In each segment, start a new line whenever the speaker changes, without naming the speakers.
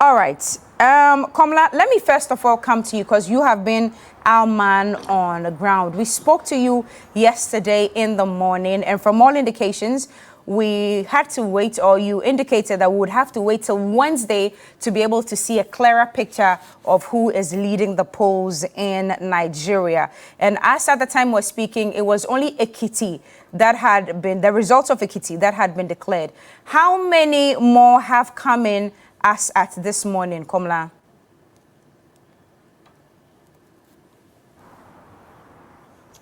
All right. Komla, let me first of all come to you because you have been our man on the ground. We spoke to you yesterday in the morning, and from all indications, we had to wait, or you indicated that we would have to wait till Wednesday to be able to see a clearer picture of who is leading the polls in Nigeria. And as at the time we're speaking, it was only Ekiti that had been, the results of Ekiti that had been declared. How many more have come in as at this morning, Komla?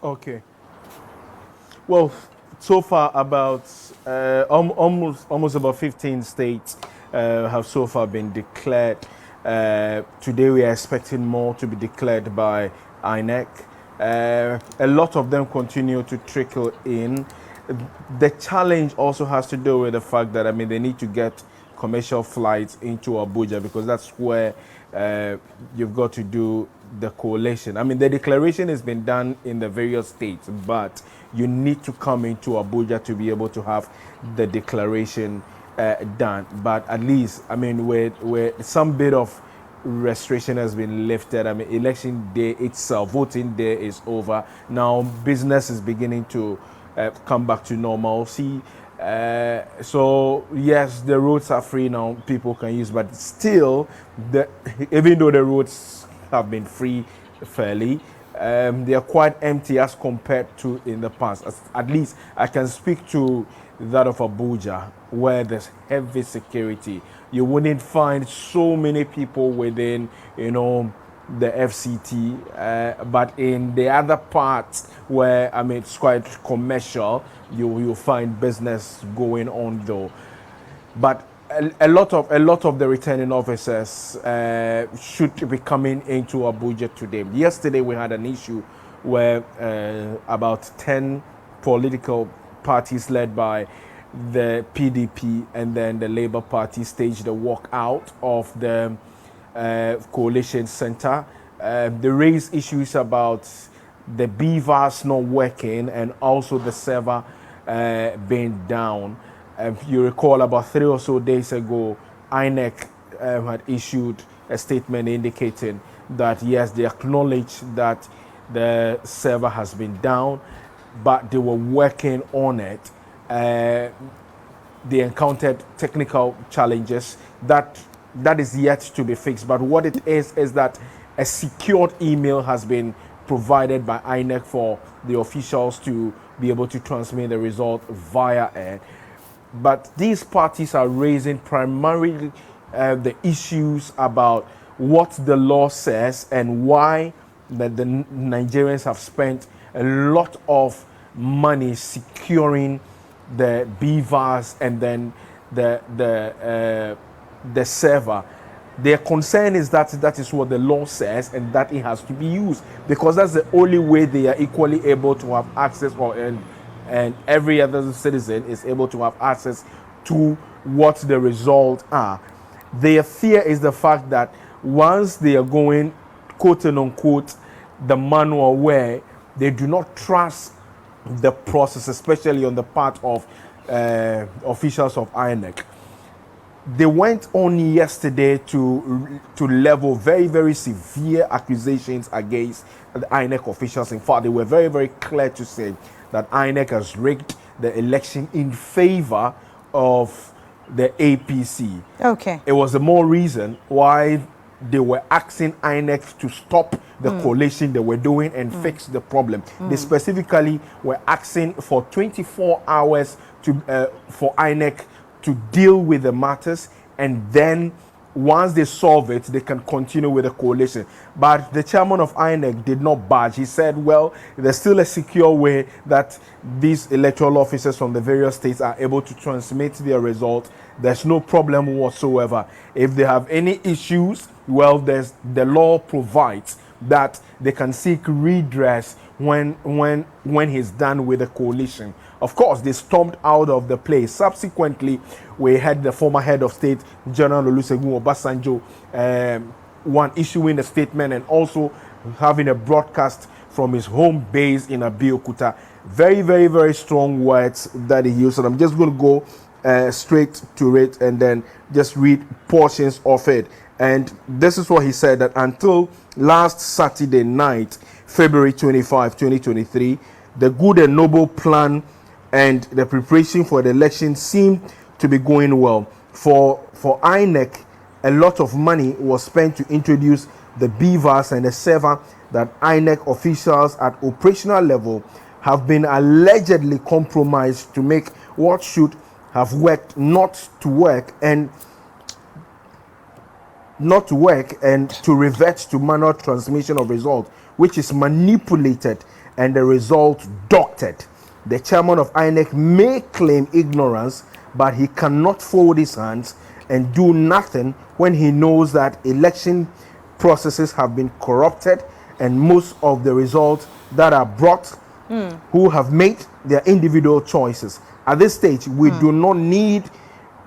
Okay. Well, so far about almost about 15 states have so far been declared. Today we are expecting more to be declared by INEC. A lot of them continue to trickle in. The challenge also has to do with the fact that, I mean, they need to get commercial flights into Abuja because that's where you've got to do the collation. I mean, the declaration has been done in the various states, but you need to come into Abuja to be able to have the declaration done. But at least, I mean, where some bit of restriction has been lifted. I mean, election day itself, voting day is over. Now, business is beginning to come back to normalcy. So yes, the roads are free now, people can use, but still, even though the roads have been free fairly, they are quite empty as compared to in the past. At least I can speak to that of Abuja, where there's heavy security. You wouldn't find so many people within, you know, the FCT, but in the other parts where, I mean, it's quite commercial, you'll find business going on though. But a lot of the returning officers should be coming into Abuja today. Yesterday we had an issue where about 10 political parties led by the PDP and then the Labour Party staged a walkout of the coalition center. They raised issues about the beavers not working and also the server being down. You recall about 3 or so days ago, INEC had issued a statement indicating that yes, they acknowledge that the server has been down, but they were working on it. They encountered technical challenges that is yet to be fixed. But what it is that a secured email has been provided by INEC for the officials to be able to transmit the result via air. But these parties are raising primarily the issues about what the law says and why that the Nigerians have spent a lot of money securing the beavers and then the server. Their concern is that is what the law says and that it has to be used because that's the only way they are equally able to have access, and every other citizen is able to have access to what the results are. Their fear is the fact that once they are going, quote unquote, the manual way, they do not trust the process, especially on the part of officials of INEC. They went on yesterday to level very, very severe accusations against the INEC officials. In fact, they were very, very clear to say that INEC has rigged the election in favor of the APC.
Okay.
It was the more reason why they were asking INEC to stop the collation they were doing and fix the problem. They specifically were asking for 24 hours for INEC to deal with the matters, and then once they solve it, they can continue with the coalition. But the chairman of INEC did not budge. He said, well, there's still a secure way that these electoral officers from the various states are able to transmit their result. There's no problem whatsoever. If they have any issues, well, the law provides that they can seek redress when he's done with the coalition. Of course, they stormed out of the place. Subsequently, we had the former head of state, General Olusegun Obasanjo, issuing a statement and also having a broadcast from his home base in Abeokuta. Very, very, very strong words that he used. So I'm just going to go straight to it and then just read portions of it. And this is what he said, that until last Saturday night, February 25, 2023, the good and noble plan and the preparation for the election seemed to be going well. For INEC, a lot of money was spent to introduce the beavers and the server that INEC officials at operational level have been allegedly compromised to make what should have worked not to work and to revert to manual transmission of results, which is manipulated and the result doctored. The chairman of INEC may claim ignorance, but he cannot fold his hands and do nothing when he knows that election processes have been corrupted and most of the results that are brought who have made their individual choices. At this stage, we do not need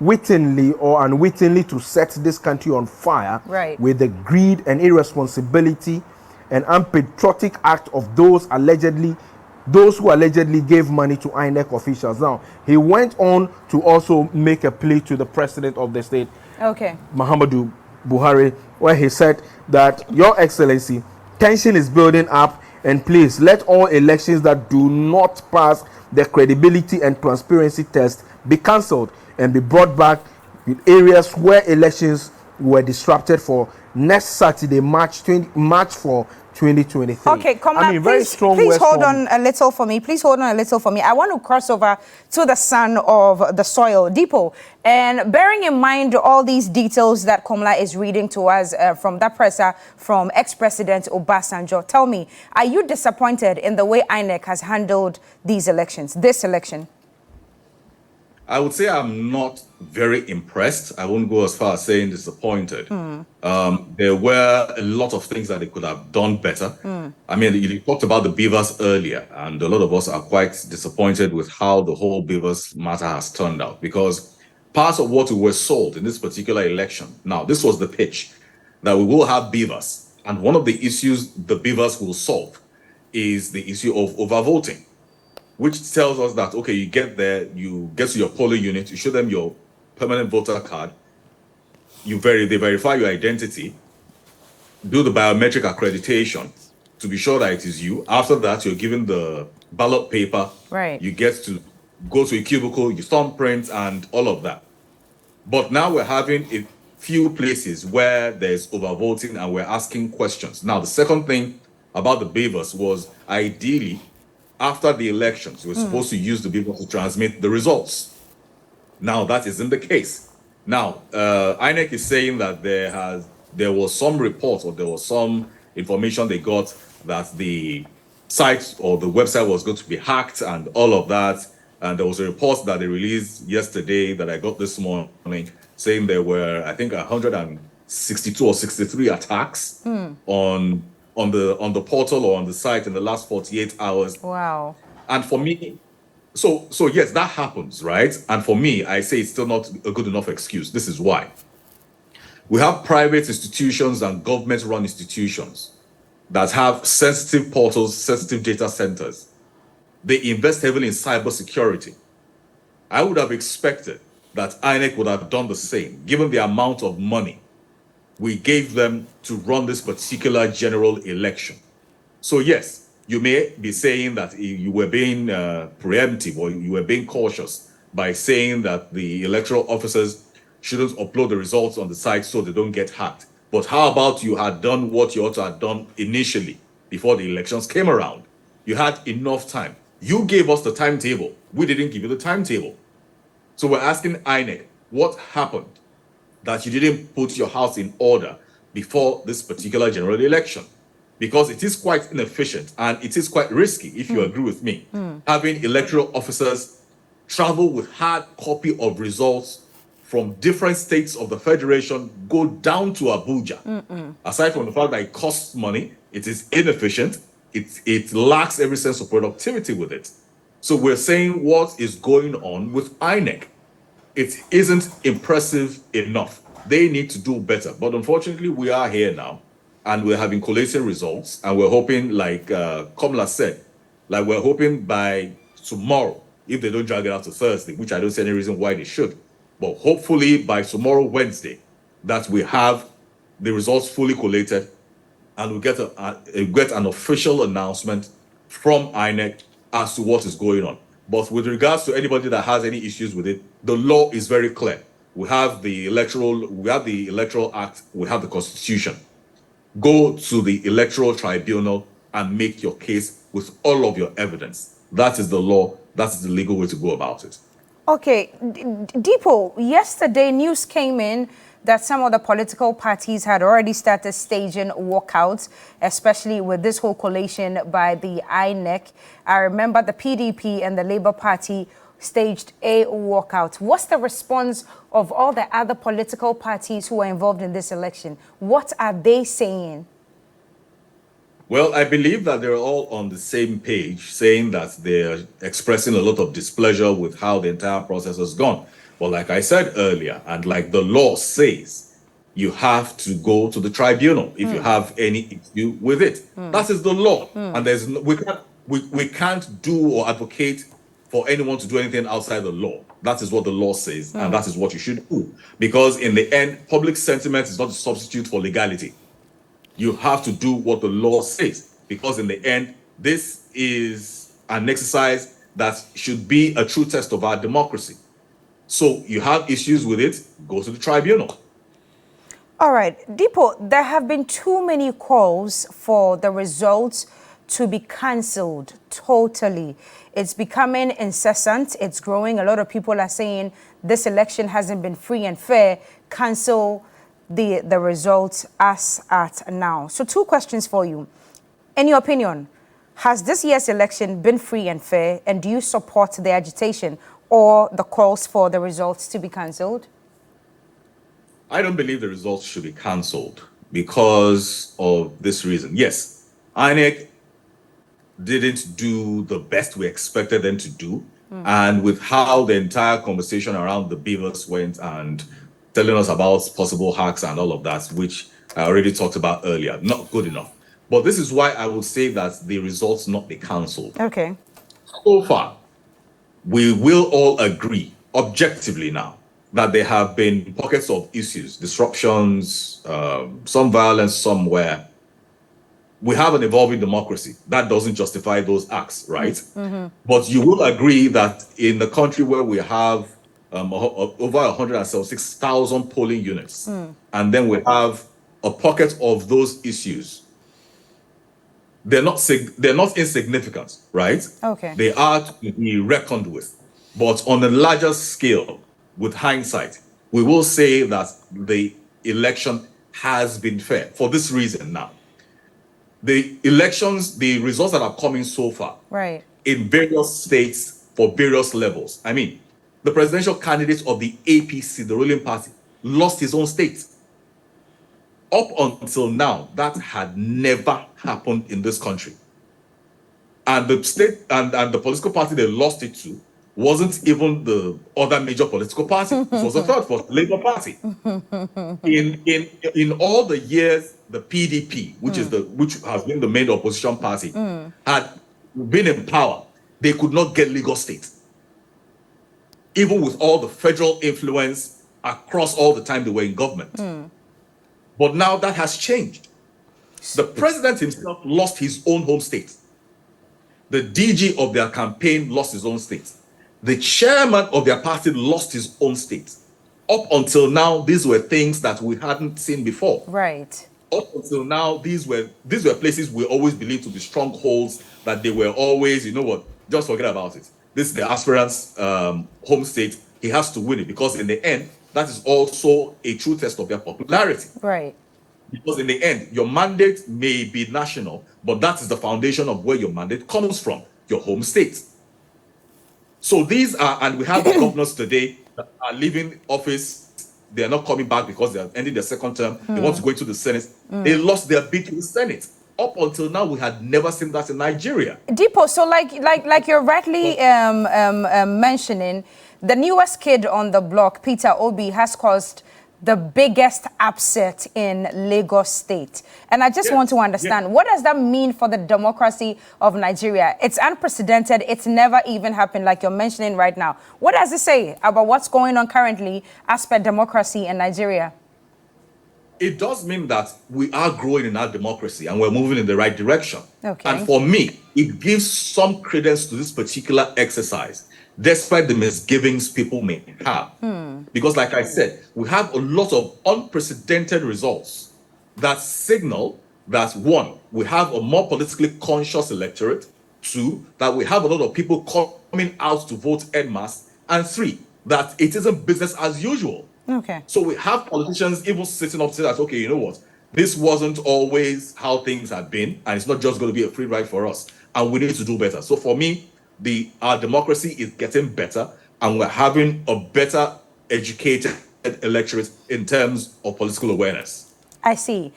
wittingly or unwittingly to set this country on fire with the greed and irresponsibility and unpatriotic act of those who allegedly gave money to INEC officials. Now, he went on to also make a plea to the president of the state, Muhammadu Buhari, where he said that, Your Excellency, tension is building up, and please let all elections that do not pass the credibility and transparency test be cancelled and be brought back in areas where elections were disrupted for next Saturday, March 4, 2023.
Okay, Komla, please hold on a little for me. Please hold on a little for me. I want to cross over to the son of the soil, Depot. And bearing in mind all these details that Komla is reading to us from that presser from ex-president Obasanjo, tell me, are you disappointed in the way INEC has handled these elections, this election?
I would say I'm not very impressed. I won't go as far as saying disappointed. There were a lot of things that they could have done better. I mean, you talked about the beavers earlier, and a lot of us are quite disappointed with how the whole beavers matter has turned out, because part of what we were sold in this particular election, now this was the pitch, that we will have beavers, and one of the issues the beavers will solve is the issue of overvoting, which tells us that, okay, you get there, you get to your polling unit, you show them your permanent voter card, they verify your identity, do the biometric accreditation to be sure that it is you. After that, you're given the ballot paper. You get to go to a cubicle, you thumbprint and all of that. But now we're having a few places where there's overvoting and we're asking questions. Now, the second thing about the beavers was, ideally, after the elections, we're supposed to use the beavers to transmit the results. Now, that isn't the case. Now, INEC is saying that there was some report or there was some information they got that the site or the website was going to be hacked and all of that. And there was a report that they released yesterday that I got this morning saying there were, I think, 162 or 63 attacks on the portal or on the site in the last 48 hours.
Wow.
And for me, so yes, that happens, right? And for me, I say it's still not a good enough excuse. This is why. We have private institutions and government-run institutions that have sensitive portals, sensitive data centers. They invest heavily in cybersecurity. I would have expected that INEC would have done the same, given the amount of money we gave them to run this particular general election. So yes, you may be saying that you were being preemptive or you were being cautious by saying that the electoral officers shouldn't upload the results on the site so they don't get hacked. But how about you had done what you ought to have done initially before the elections came around? You had enough time. You gave us the timetable. We didn't give you the timetable. So we're asking INEC, what happened that you didn't put your house in order before this particular general election? Because it is quite inefficient and it is quite risky, if you agree with me, having electoral officers travel with hard copy of results from different states of the federation, go down to Abuja. Aside from the fact that it costs money, it is inefficient, it lacks every sense of productivity with it. So we're saying what is going on with INEC. It isn't impressive enough. They need to do better. But unfortunately, we are here now, and we're having collating results, and we're hoping, like Komla said, like we're hoping by tomorrow, if they don't drag it out to Thursday, which I don't see any reason why they should. But hopefully by tomorrow, Wednesday, that we have the results fully collated and we get an official announcement from INEC as to what is going on. But with regards to anybody that has any issues with it, the law is very clear. We have the Electoral Act, we have the Constitution. Go to the Electoral Tribunal and make your case with all of your evidence. That is the law. That is the legal way to go about it.
Okay, Deepo, yesterday news came in that some of the political parties had already started staging walkouts, especially with this whole collation by the INEC. I remember the PDP and the Labour Party staged a walkout. What's the response of all the other political parties who are involved in this election? What are they saying?
Well, I believe that they're all on the same page, saying that they're expressing a lot of displeasure with how the entire process has gone. But like I said earlier, and like the law says, you have to go to the tribunal if you have any issue with it. That is the law. And we can't do or advocate for anyone to do anything outside the law. That is what the law says, and that is what you should do. Because in the end, public sentiment is not a substitute for legality. You have to do what the law says, because in the end, this is an exercise that should be a true test of our democracy. So you have issues with it, go to the tribunal.
All right, Deepo, there have been too many calls for the results to be cancelled totally. It's becoming incessant. It's growing. A lot of people are saying this election hasn't been free and fair. Cancel the results as at now. So 2 questions for you. In your opinion, has this year's election been free and fair? And do you support the agitation or the calls for the results to be cancelled?
I don't believe the results should be cancelled because of this reason. Yes, INEC didn't do the best we expected them to do. And with how the entire conversation around the beavers went and telling us about possible hacks and all of that, which I already talked about earlier, not good enough. But this is why I would say that the results not be cancelled.
Okay.
So far, we will all agree, objectively now, that there have been pockets of issues, disruptions, some violence somewhere. We have an evolving democracy. That doesn't justify those acts, right? But you will agree that in the country where we have over 176,000 polling units, and then we have a pocket of those issues, they're not insignificant, right?
Okay.
They are to be reckoned with. But on a larger scale, with hindsight, we will say that the election has been fair for this reason now. The elections, the results that are coming so far,
right, in
various states for various levels. I mean, the presidential candidate of the APC, the ruling party, lost his own state. Up until now, that had never happened in this country. And the state and the political party they lost it to wasn't even the other major political party. It was the third for the Labour Party. In all the years, the PDP, which has been the main opposition party, had been in power, they could not get Lagos State. Even with all the federal influence across all the time they were in government. But now that has changed. The president himself lost his own home state. The DG of their campaign lost his own state. The chairman of their party lost his own state. Up until now, these were things that we hadn't seen before.
Right.
Up until now, these were places we always believed to be strongholds, that they were always, you know what, just forget about it. This is the aspirant's home state. He has to win it, because in the end, that is also a true test of their popularity.
Right.
Because in the end, your mandate may be national, but that is the foundation of where your mandate comes from, your home state. So these are, and we have the governors today that are leaving office. They are not coming back because they are ending their second term. They want to go into the Senate. They lost their bid to the Senate. Up until now, we had never seen that in Nigeria.
Deepo, so like you're rightly mentioning, the newest kid on the block, Peter Obi, has caused the biggest upset in Lagos State. And I just want to understand, what does that mean for the democracy of Nigeria? It's unprecedented. It's never even happened like you're mentioning right now. What does it say about what's going on currently as per democracy in Nigeria?
It does mean that we are growing in our democracy and we're moving in the right direction.
Okay.
And for me, it gives some credence to this particular exercise, despite the misgivings people may have. Because like I said, we have a lot of unprecedented results that signal that, one, we have a more politically conscious electorate, two, that we have a lot of people coming out to vote en masse, and three, that it isn't business as usual.
Okay.
So we have politicians even sitting up to that, okay, you know what? This wasn't always how things had been, and it's not just going to be a free ride for us, and we need to do better. So for me, our democracy is getting better, and we're having a better educated electorate in terms of political awareness.
I see.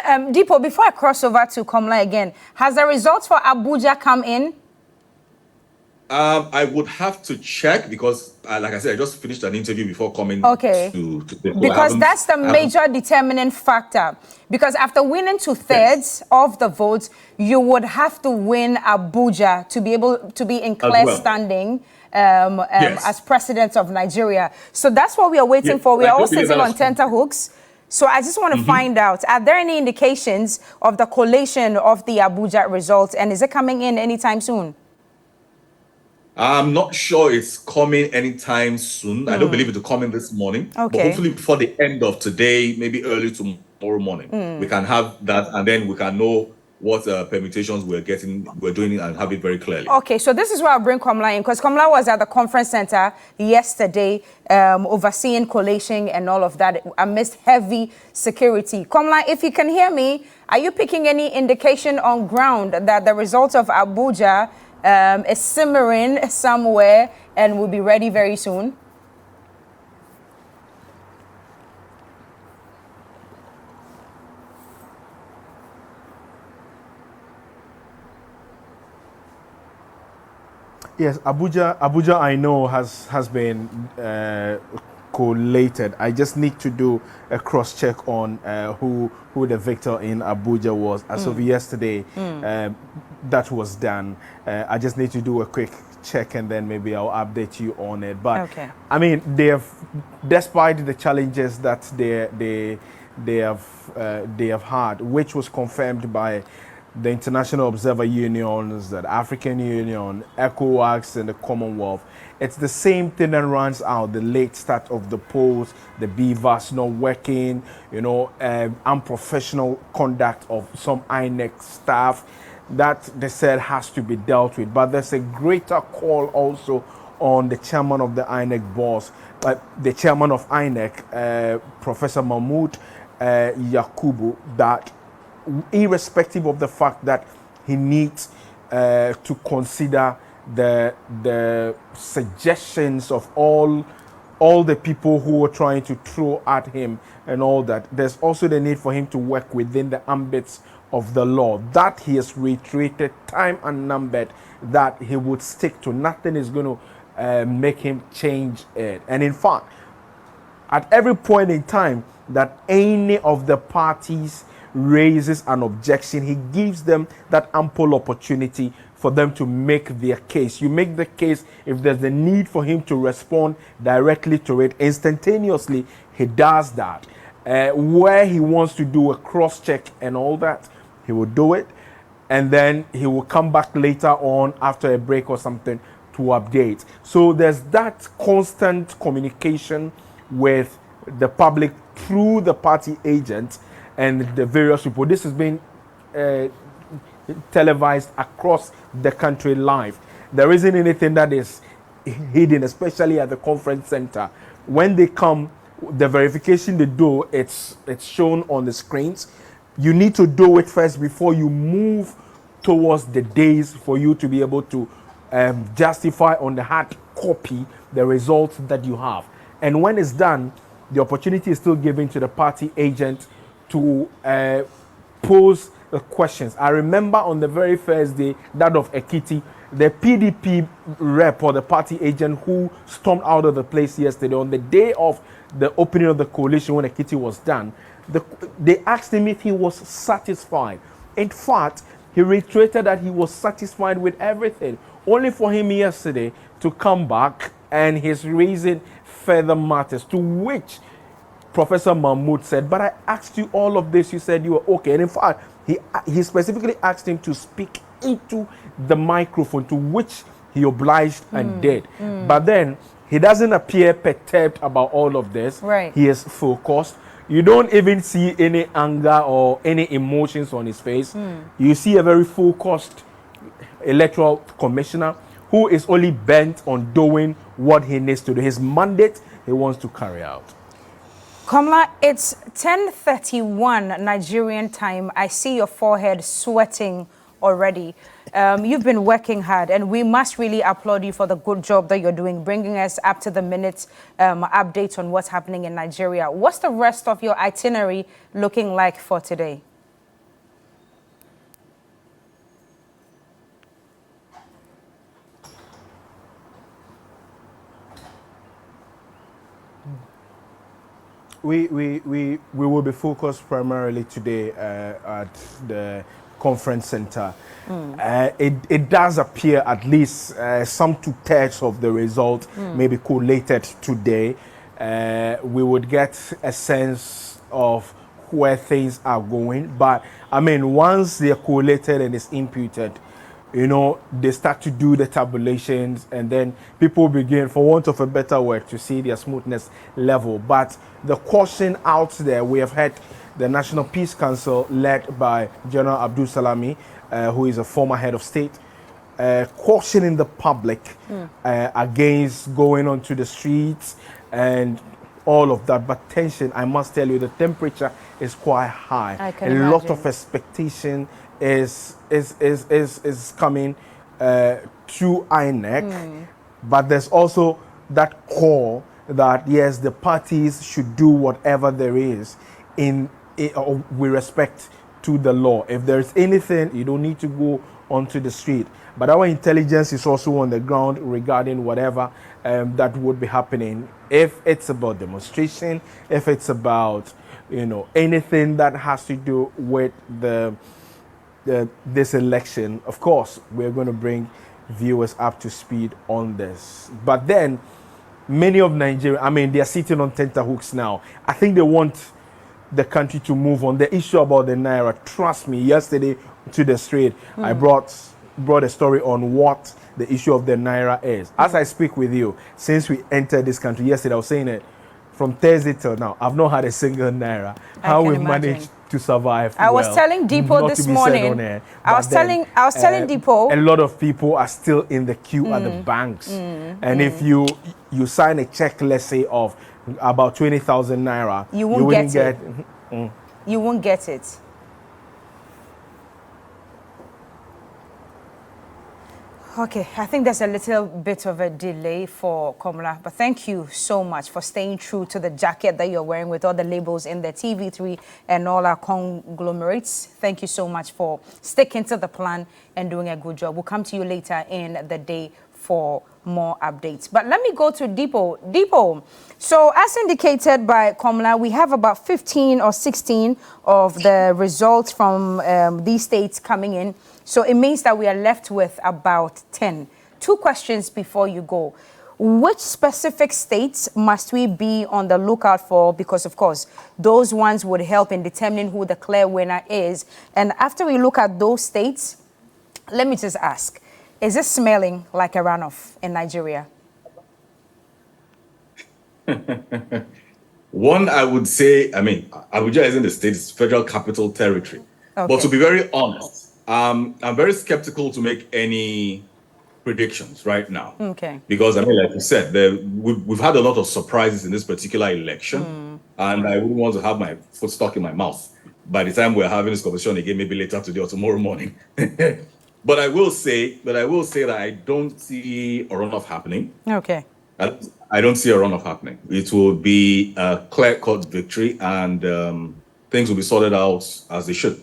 Deepo, before I cross over to Komla again, has the results for Abuja come in?
I would have to check because, like I said, I just finished an interview before coming to
because that's the major determining factor. Because after winning 2/3 of the votes, you would have to win Abuja to be able to be in clear standing as president of Nigeria. So that's what we are waiting for. We are all sitting on tenterhooks. So I just want to find out, are there any indications of the collation of the Abuja results? And is it coming in anytime soon?
I'm not sure it's coming anytime soon. I don't believe it will come in this morning.
Okay.
But hopefully before the end of today, maybe early tomorrow morning, we can have that, and then we can know what permutations we're doing, and have it very clearly.
Okay, so this is where I'll bring Komla in, because Komla was at the conference center yesterday, overseeing collation and all of that amidst heavy security. Komla, if you can hear me, are you picking any indication on ground that the results of Abuja is simmering somewhere and will be ready very soon?
Yes, Abuja I know has been collated. I just need to do a cross check on who the victor in Abuja was. As of yesterday, that was done. I just need to do a quick check and then maybe I'll update you on it. But
okay.
I mean, they have, despite the challenges that they have had, which was confirmed by the International Observer Unions, the African Union, ECOWAS, and the Commonwealth. It's the same thing that runs out: the late start of the polls, the BVAS not working, unprofessional conduct of some INEC staff that they said has to be dealt with. But there's a greater call also on the chairman of the INEC boss, the chairman of INEC, Professor Mahmoud Yakubu, that irrespective of the fact that he needs to consider the suggestions of all the people who are trying to throw at him and all that, there's also the need for him to work within the ambits of the law. That he has reiterated time and numbered that he would stick to. Nothing is going to make him change it. And in fact, at every point in time that any of the parties raises an objection, he gives them that ample opportunity for them to make their case. You make the case if there's a need for him to respond directly to it instantaneously, he does that. Where he wants to do a cross-check and all that, he will do it, and then he will come back later on after a break or something to update. So there's that constant communication with the public through the party agent and the various people. This has been televised across the country live. There isn't anything that is hidden, especially at the conference center. When they come, the verification they do, it's shown on the screens. You need to do it first before you move towards the days for you to be able to justify on the hard copy the results that you have. And when it's done, the opportunity is still given to the party agent to pose the questions. I remember on the very first day, that of Ekiti, the PDP rep or the party agent who stormed out of the place yesterday on the day of the opening of the coalition when the kitty was done, they asked him if he was satisfied. In fact, he reiterated that he was satisfied with everything, only for him yesterday to come back and he's raising further matters, to which Professor Mahmoud said, but I asked you all of this, you said you were okay. And in fact, he specifically asked him to speak into the microphone, to which he obliged and did. But then he doesn't appear perturbed about all of this.
Right.
He is focused. You don't even see any anger or any emotions on his face. You see a very focused electoral commissioner who is only bent on doing what he needs to do. His mandate he wants to carry out.
Komla, it's 10:31 Nigerian time. I see your forehead sweating already. You've been working hard, and we must really applaud you for the good job that you're doing, bringing us up to the minute updates on what's happening in Nigeria. What's the rest of your itinerary looking like for today?
We will be focused primarily today at the conference center. It does appear at least some 2/3 of the result may be collated today. We would get a sense of where things are going. But I mean, once they're collated and it's imputed, you know, they start to do the tabulations, and then people begin, for want of a better word, to see their smoothness level. But the caution out there, we have had the National Peace Council led by General Abdul Salami, who is a former head of state, cautioning the public against going onto the streets and all of that. But tension, I must tell you, the temperature is quite high.
I can
A lot
imagine.
of expectation is coming through INEC, but there's also that call that yes, the parties should do whatever there is with respect to the law. If there's anything, you don't need to go onto the street. But our intelligence is also on the ground regarding whatever that would be happening. If it's about demonstration, if it's about, you know, anything that has to do with this election, of course, we're going to bring viewers up to speed on this. But then, many of Nigeria, I mean, they are sitting on tenterhooks now. I think they want the country to move on. The issue about the Naira, trust me, yesterday to the street, I brought a story on what the issue of the Naira is. As I speak with you, since we entered this country yesterday, I was saying it, from Thursday till now, I've not had a single Naira. How we've managed to survive.
I was telling Depot this morning. I was telling Depot.
A lot of people are still in the queue at the banks, and if you sign a check, let's say of about 20,000 naira,
you wouldn't get it. You won't get it. Okay, I think there's a little bit of a delay for Komla, but thank you so much for staying true to the jacket that you're wearing with all the labels in the TV3 and all our conglomerates. Thank you so much for sticking to the plan and doing a good job. We'll come to you later in the day for more updates. But let me go to Depot. Depot, so as indicated by Komla, we have about 15 or 16 of the results from these states coming in. So it means that we are left with about 10. Two questions before you go. Which specific states must we be on the lookout for? Because, of course, those ones would help in determining who the clear winner is. And after we look at those states, let me just ask, is it smelling like a runoff in Nigeria?
One, I would say, I mean, Abuja isn't the state, it's federal capital territory.
Okay.
But to be very honest, I'm very skeptical to make any predictions right now.
Okay.
Because, I mean, like you said, we've had a lot of surprises in this particular election, and I wouldn't want to have my foot stuck in my mouth by the time we're having this conversation again, maybe later today or tomorrow morning. But I will say that I don't see a runoff happening.
Okay.
I don't see a runoff happening. It will be a clear-cut victory, and things will be sorted out as they should.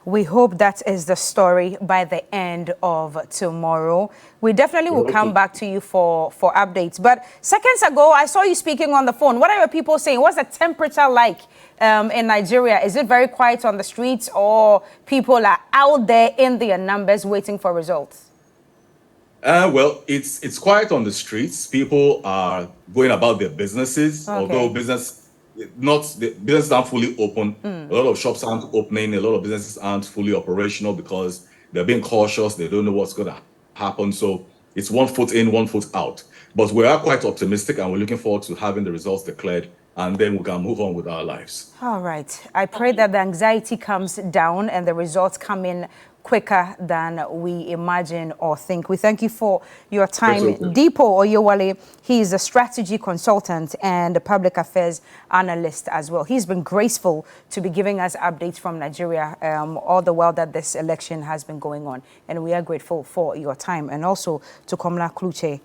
We hope that is the story by the end of tomorrow. We definitely will come back to you for updates. But seconds ago, I saw you speaking on the phone. What are your people saying? What's the temperature like in Nigeria? Is it very quiet on the streets, or people are out there in their numbers waiting for results?
Well, it's quiet on the streets. People are going about their businesses, although businesses aren't fully open. A lot of shops aren't opening. A lot of businesses aren't fully operational because they're being cautious. They don't know what's going to happen. So it's 1 foot in, 1 foot out. But we are quite optimistic, and we're looking forward to having the results declared, and then we can move on with our lives.
All right. I pray that the anxiety comes down and the results come in quicker than we imagine or think. We thank you for your time. Dipo Oyewale, he is a strategy consultant and a public affairs analyst as well. He's been graceful to be giving us updates from Nigeria all the while that this election has been going on. And we are grateful for your time. And also to Komla Kluche